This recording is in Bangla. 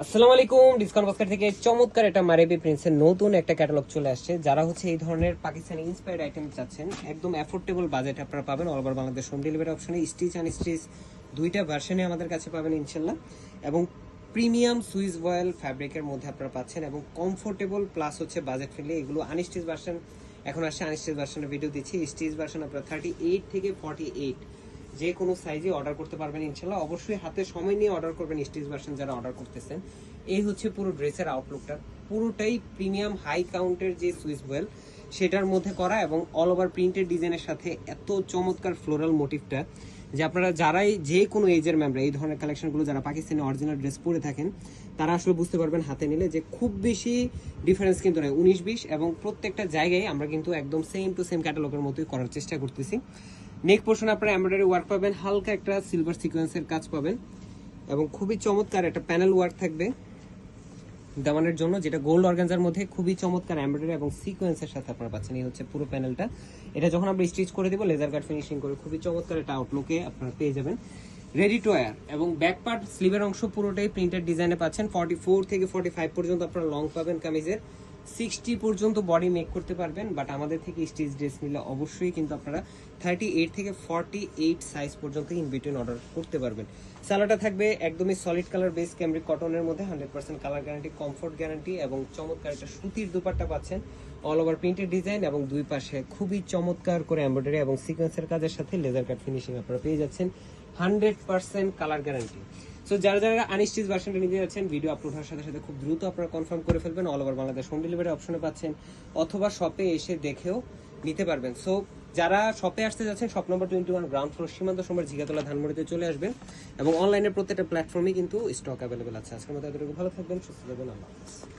আসসালামু আলাইকুম। ডিসকাউন্ট বাস্কেট থেকে চমৎকার একটা মারেবি প্রিন্সের নতুন একটা ক্যাটালগ চলে আসছে। যারা হচ্ছে এই ধরনের পাকিস্তানি ইন্সপায়ার্ড আইটেম চাচ্ছেন, একদম অ্যাফোর্ডেবল বাজেট আপনারা পাবেন। All over Bangladesh home delivery অপশনে স্টিচ আনস্টিচ দুইটা ভার্সনে আমাদের কাছে পাবেন ইনশাল্লাহ। এবং প্রিমিয়াম সুইস ভয়েল ফ্যাব্রিকের মধ্যে আপনারা পাচ্ছেন এবং কমফোর্টেবল প্লাস হচ্ছে বাজেট ফ্রেন্ডলি। এগুলো আনস্টিচ ভার্সন এখন আসছে, আনস্টিচ ভার্সনের ভিডিও দিচ্ছি। স্টিচ ভার্সন আপনারা 38 থেকে 48 যে কোনো সাইজে অর্ডার করতে পারবেন ইনশাল্লাহ। অবশ্যই হাতে সময় নিয়ে অর্ডার করবেন স্টিচ ভার্সন যারা অর্ডার করতেছেন। এই হচ্ছে পুরো ড্রেসের আউটলুকটা, পুরোটাই প্রিমিয়াম হাই কাউন্টের যে সুইস ওয়েল সেটার মধ্যে করা এবং অল ওভার প্রিন্টেড ডিজাইনের সাথে এত চমৎকার ফ্লোরাল মোটিভটা যে আপনারা যারাই যে কোনো এজের মেম্বার এই ধরনের কালেকশনগুলো যারা পাকিস্তানি অরিজিনাল ড্রেস পরে থাকেন তারা আসলে বুঝতে পারবেন হাতে নিলে যে খুব বেশি ডিফারেন্স কিন্তু নয়, 19-20 এবং প্রত্যেকটা জায়গায় আমরা কিন্তু একদম সেম টু সেম ক্যাটালগের মতোই করার চেষ্টা করতেছি। নেক পোর্শন আপনারা এমব্রয়ডারি ওয়ার্ক পাবেন, হালকা একটা সিলভার সিকোয়েন্সের কাজ পাবেন এবং খুবই চমৎকার একটা প্যানেল ওয়ার্ক থাকবে দামানের জন্য, যেটা গোল্ড অর্গানজার মধ্যে খুবই চমৎকার এমব্রয়ডারি এবং সিকোয়েন্সের সাথে আপনারা পাচ্ছেন। এই হচ্ছে পুরো প্যানেলটা। এটা যখন আমরা স্টিচ করে দেবো লেজার কাট ফিনিশিং করে খুবই চমৎকার একটা আউটলুকে আপনারা পেয়ে যাবেন। রেডি টু ওয়্যার এবং ব্যাক পার্ট স্লিভের অংশ পুরোটাই প্রিন্টেড ডিজাইনে পাচ্ছেন। 44 থেকে 45 পর্যন্ত আপনারা লং পাবেন কামিজের, 60 পর্যন্ত বডি মেক করতে পারবেন। বাট আমাদের থেকে স্টিচ ড্রেস নিলে অবশ্যই কিন্তু আপনারা 38 থেকে 48 সাইজ পর্যন্ত ইন বিটুইন অর্ডার করতে পারবেন। সালোয়ারটা থাকবে একদমই সলিড কালার বেস ক্যামব্রিক কটনের মধ্যে, 100% কালার গ্যারান্টি, কমফোর্ট গ্যারান্টি এবং চমৎকার একটা সুতির দুপাট্টা পাচ্ছেন। অল ওভার প্রিন্টেড ডিজাইন এবং দুই পাশে খুবই চমৎকার করে এমব্রয়ডারি এবং সিকোয়েন্সের কাজের সাথে লেজার কাট ফিনিশিং আপনারা পেয়ে যাচ্ছেন। 100% কালার গ্যারান্টি। সো যারা যারা আনস্টিচ ভার্সনটা নিতে যাচ্ছেন, ভিডিও আপলোড হওয়ার সাথে সাথে খুব দ্রুত আপনারা কনফার্ম করে ফেলবেন। All over Bangladesh home delivery অপশনে পাচ্ছেন অথবা শপে এসে দেখেও নিতে পারবেন। সো যারা শপে আসতে যাচ্ছেন, শপ নম্বর 21 গ্রাউন্ড ফ্লোর সীমান্ত সোমবার ঝিগাতলা ধানমন্ডিতে চলে আসবেন এবং অনলাইনের প্রত্যেকটা প্ল্যাটফর্মে কিন্তু স্টক অ্যাভেলেবেল আছে। আজকের মতো এতটুকু, ভালো থাকবেন, সুস্থ থাকবেন, আল্লাহ হাফেজ।